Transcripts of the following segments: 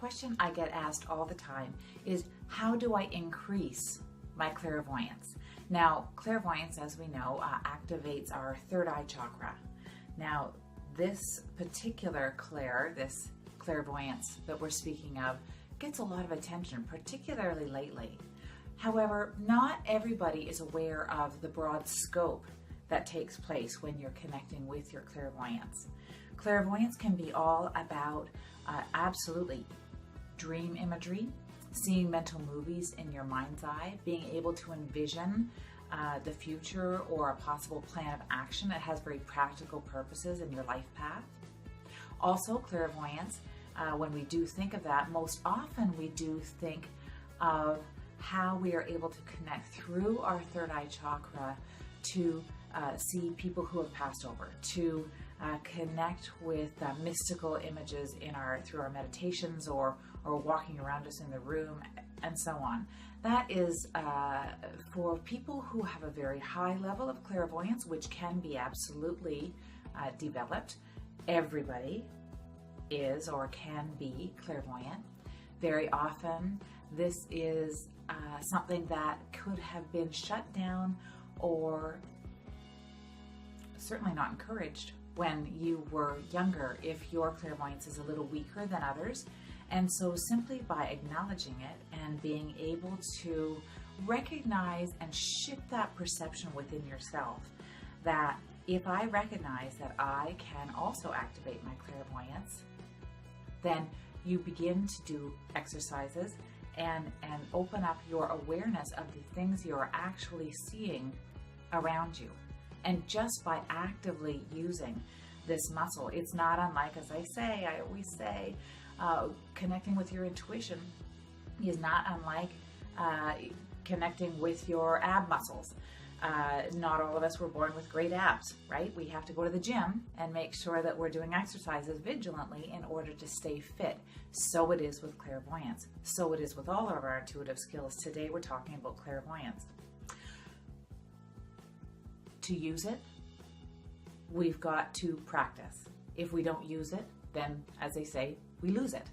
question I get asked all the time is, how do I increase my clairvoyance? Now, clairvoyance, as we know, activates our third eye chakra. Now, this particular this clairvoyance that we're speaking of, gets a lot of attention, particularly lately. However, not everybody is aware of the broad scope that takes place when you're connecting with your clairvoyance. Clairvoyance can be all about absolutely dream imagery, seeing mental movies in your mind's eye, being able to envision the future or a possible plan of action that has very practical purposes in your life path. Also, clairvoyance, when we do think of that, most often we do think of how we are able to connect through our third eye chakra to see people who have passed over, to connect with mystical images through our meditations or walking around us in the room, and so on. That is for people who have a very high level of clairvoyance, which can be absolutely developed. Everybody is or can be clairvoyant. Very often this is something that could have been shut down or certainly not encouraged when you were younger, if your clairvoyance is a little weaker than others. And so simply by acknowledging it and being able to recognize and shift that perception within yourself, that if I recognize that I can also activate my clairvoyance, then you begin to do exercises and open up your awareness of the things you're actually seeing around you. And just by actively using this muscle, it's not unlike, as I always say, connecting with your intuition is not unlike connecting with your ab muscles. Not all of us were born with great abs, right? We have to go to the gym and make sure that we're doing exercises vigilantly in order to stay fit. So it is with clairvoyance. So it is with all of our intuitive skills. Today we're talking about clairvoyance. To use it, we've got to practice. If we don't use it, then, as they say, we lose it.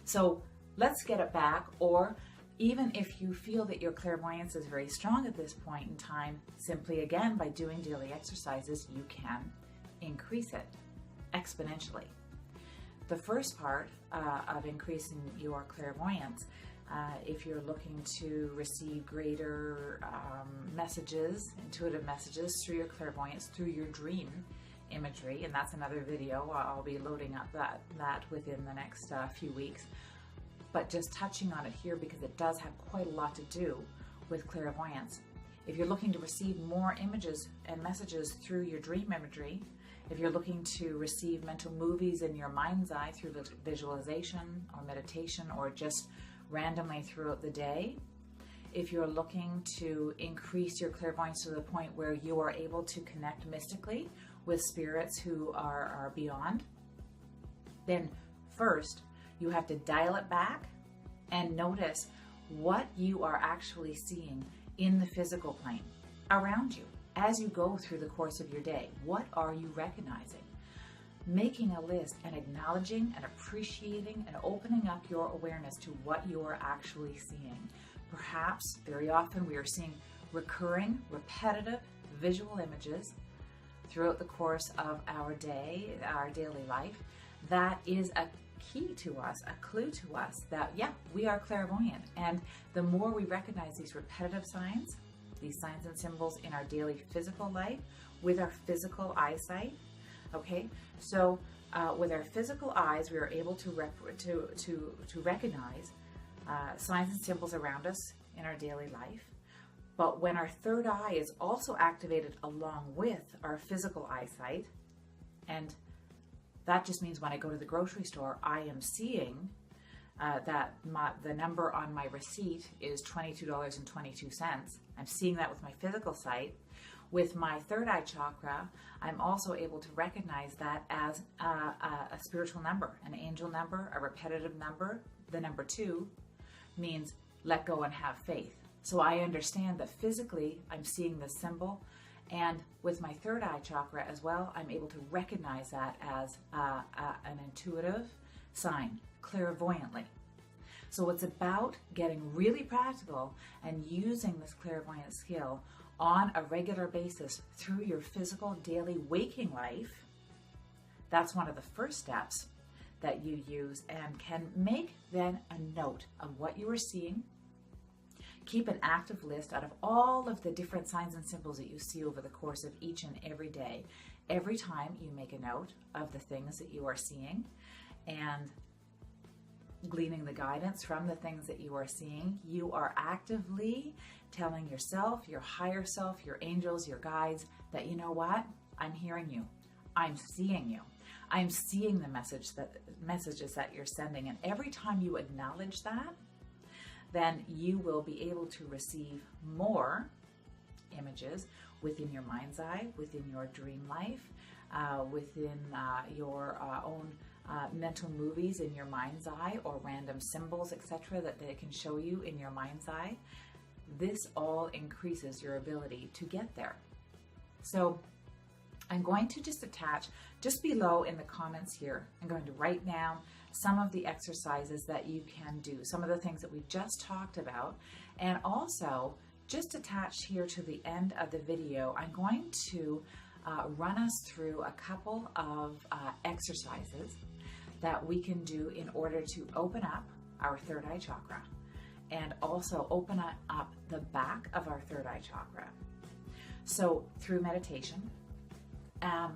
So let's get it back, or even if you feel that your clairvoyance is very strong at this point in time, simply again by doing daily exercises, you can increase it exponentially. The first part of increasing your clairvoyance, if you're looking to receive greater messages, intuitive messages through your clairvoyance, through your dream imagery, and that's another video. I'll be loading up that within the next few weeks. But just touching on it here because it does have quite a lot to do with clairvoyance. If you're looking to receive more images and messages through your dream imagery, if you're looking to receive mental movies in your mind's eye through visualization or meditation or just randomly throughout the day, if you're looking to increase your clairvoyance to the point where you are able to connect mystically with spirits who are beyond, then first you have to dial it back and notice what you are actually seeing in the physical plane around you as you go through the course of your day. What are you recognizing? Making a list and acknowledging and appreciating and opening up your awareness to what you are actually seeing. Perhaps very often we are seeing recurring, repetitive visual images throughout the course of our day, our daily life. That is a key to us, a clue to us that, yeah, we are clairvoyant. And the more we recognize these repetitive signs, these signs and symbols in our daily physical life with our physical eyesight, okay? So with our physical eyes, we are able to recognize signs and symbols around us in our daily life. But when our third eye is also activated along with our physical eyesight, and that just means when I go to the grocery store, I am seeing that the number on my receipt is $22.22. I'm seeing that with my physical sight. With my third eye chakra, I'm also able to recognize that as a spiritual number, an angel number, a repetitive number. The number 2 means let go and have faith. So I understand that physically I'm seeing this symbol, and with my third eye chakra as well, I'm able to recognize that as an intuitive sign, clairvoyantly. So it's about getting really practical and using this clairvoyant skill on a regular basis through your physical daily waking life. That's one of the first steps that you use, and can make then a note of what you are seeing. Keep an active list out of all of the different signs and symbols that you see over the course of each and every day. Every time you make a note of the things that you are seeing and gleaning the guidance from the things that you are seeing, you are actively telling yourself, your higher self, your angels, your guides, that you know what? I'm hearing you. I'm seeing you. I'm seeing the messages that you're sending. And every time you acknowledge that, then you will be able to receive more images within your mind's eye, within your dream life, within your own mental movies in your mind's eye, or random symbols, etc., that they can show you in your mind's eye. This all increases your ability to get there. So I'm going to just attach just below in the comments here, I'm going to write down some of the exercises that you can do, some of the things that we just talked about, and also just attached here to the end of the video, I'm going to run us through a couple of exercises that we can do in order to open up our third eye chakra, and also open up the back of our third eye chakra. So through meditation.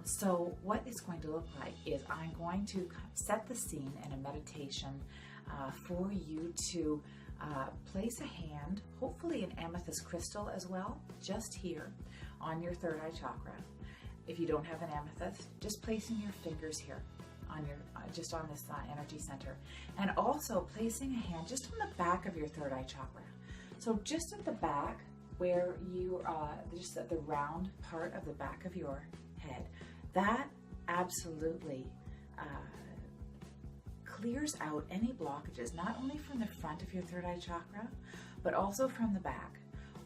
So what it's going to look like is I'm going to set the scene in a meditation for you to place a hand, hopefully an amethyst crystal as well, just here on your third eye chakra. If you don't have an amethyst, just placing your fingers here on your just on this energy center, and also placing a hand just on the back of your third eye chakra. So just at the back, where you just at the round part of the back of your head, that absolutely clears out any blockages, not only from the front of your third eye chakra, but also from the back.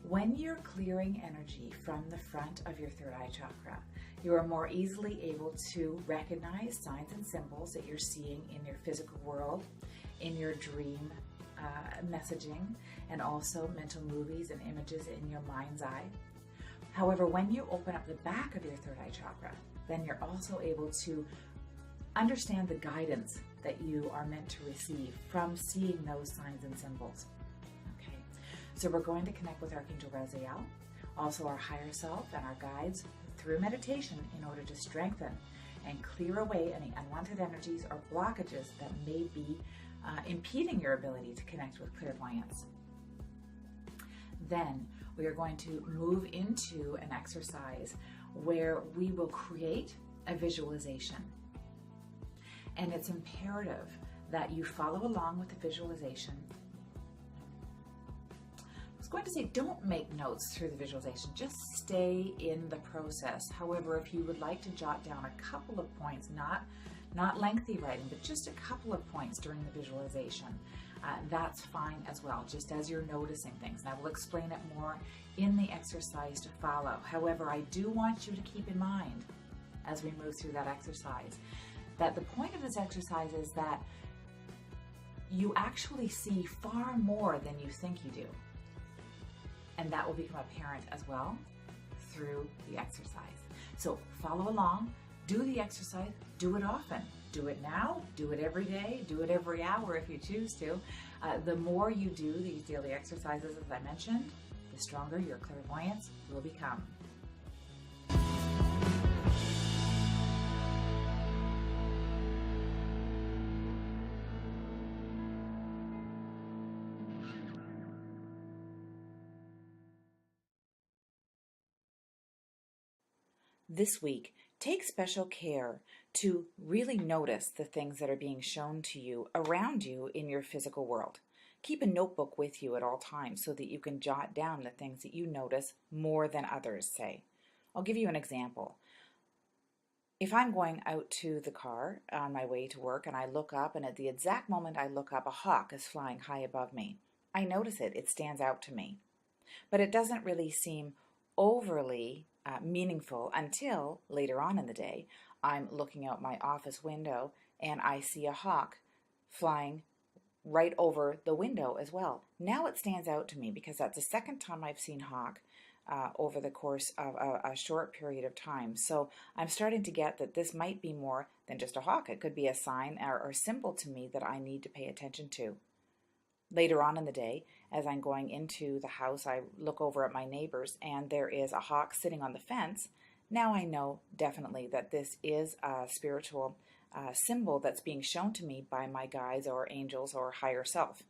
When you're clearing energy from the front of your third eye chakra, you are more easily able to recognize signs and symbols that you're seeing in your physical world, in your dream messaging, and also mental movies and images in your mind's eye. However, when you open up the back of your third eye chakra, then you're also able to understand the guidance that you are meant to receive from seeing those signs and symbols. Okay, so we're going to connect with Archangel Raziel, also our higher self and our guides, through meditation in order to strengthen and clear away any unwanted energies or blockages that may be impeding your ability to connect with clairvoyance. Then we are going to move into an exercise where we will create a visualization. And it's imperative that you follow along with the visualization. I was going to say, don't make notes through the visualization, just stay in the process. However, if you would like to jot down a couple of points, not lengthy writing, but just a couple of points during the visualization, that's fine as well, just as you're noticing things. And I will explain it more in the exercise to follow. However, I do want you to keep in mind, as we move through that exercise, that the point of this exercise is that you actually see far more than you think you do. And that will become apparent as well through the exercise. So follow along, do the exercise, do it often. Do it now, do it every day, do it every hour if you choose to. The more you do these daily exercises, as I mentioned, the stronger your clairvoyance will become. This week, take special care to really notice the things that are being shown to you around you in your physical world. Keep a notebook with you at all times so that you can jot down the things that you notice more than others, say. I'll give you an example. If I'm going out to the car on my way to work and I look up, and at the exact moment I look up, a hawk is flying high above me. I notice it. It stands out to me. But it doesn't really seem overly meaningful until later on in the day. I'm looking out my office window and I see a hawk flying right over the window as well. Now it stands out to me because that's the second time I've seen hawk over the course of a short period of time. So I'm starting to get that this might be more than just a hawk. It could be a sign or symbol to me that I need to pay attention to. Later on in the day, as I'm going into the house, I look over at my neighbors and there is a hawk sitting on the fence. Now I know definitely that this is a spiritual symbol that's being shown to me by my guides or angels or higher self.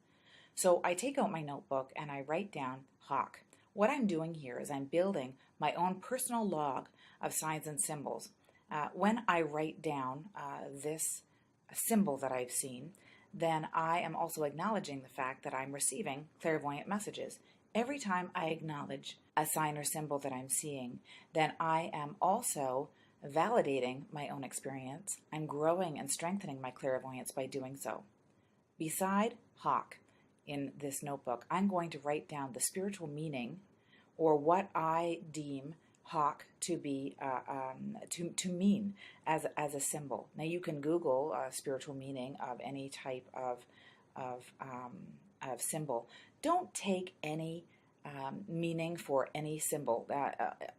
So I take out my notebook and I write down hawk. What I'm doing here is I'm building my own personal log of signs and symbols. When I write down this symbol that I've seen, then I am also acknowledging the fact that I'm receiving clairvoyant messages. Every time I acknowledge a sign or symbol that I'm seeing, then I am also validating my own experience. I'm growing and strengthening my clairvoyance by doing so. Beside hawk in this notebook, I'm going to write down the spiritual meaning or what I deem hawk to be to mean as a symbol. Now you can Google spiritual meaning of any type of symbol. Don't take any meaning for any symbol.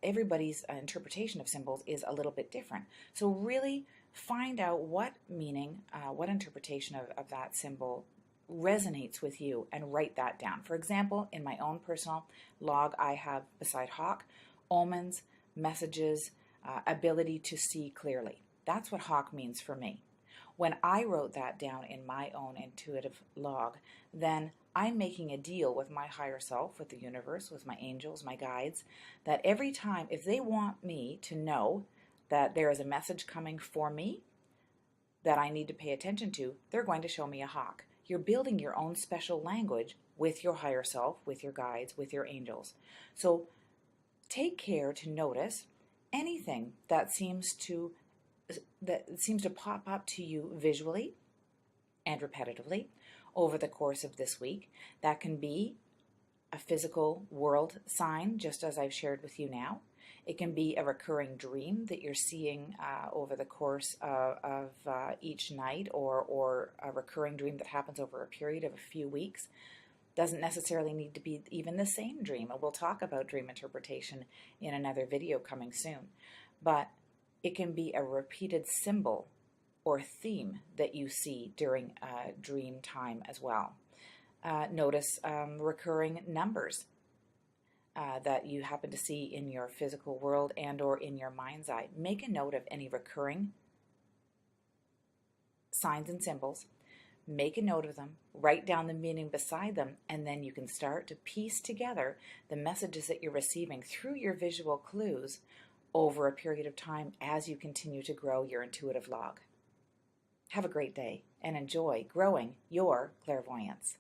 Everybody's interpretation of symbols is a little bit different. So really find out what meaning, what interpretation of that symbol resonates with you and write that down. For example, in my own personal log, I have beside hawk, omens, messages, ability to see clearly. That's what hawk means for me. When I wrote that down in my own intuitive log, then I'm making a deal with my higher self, with the universe, with my angels, my guides, that every time, if they want me to know that there is a message coming for me that I need to pay attention to, they're going to show me a hawk. You're building your own special language with your higher self, with your guides, with your angels. So take care to notice anything that seems to pop up to you visually and repetitively over the course of this week. That can be a physical world sign, just as I've shared with you now. It can be a recurring dream that you're seeing over the course of each night, or a recurring dream that happens over a period of a few weeks. Doesn't necessarily need to be even the same dream. We'll talk about dream interpretation in another video coming soon. But it can be a repeated symbol or theme that you see during dream time as well. Notice recurring numbers that you happen to see in your physical world and or in your mind's eye. Make a note of any recurring signs and symbols. Make a note of them, write down the meaning beside them, and then you can start to piece together the messages that you're receiving through your visual clues over a period of time as you continue to grow your intuitive log. Have a great day and enjoy growing your clairvoyance.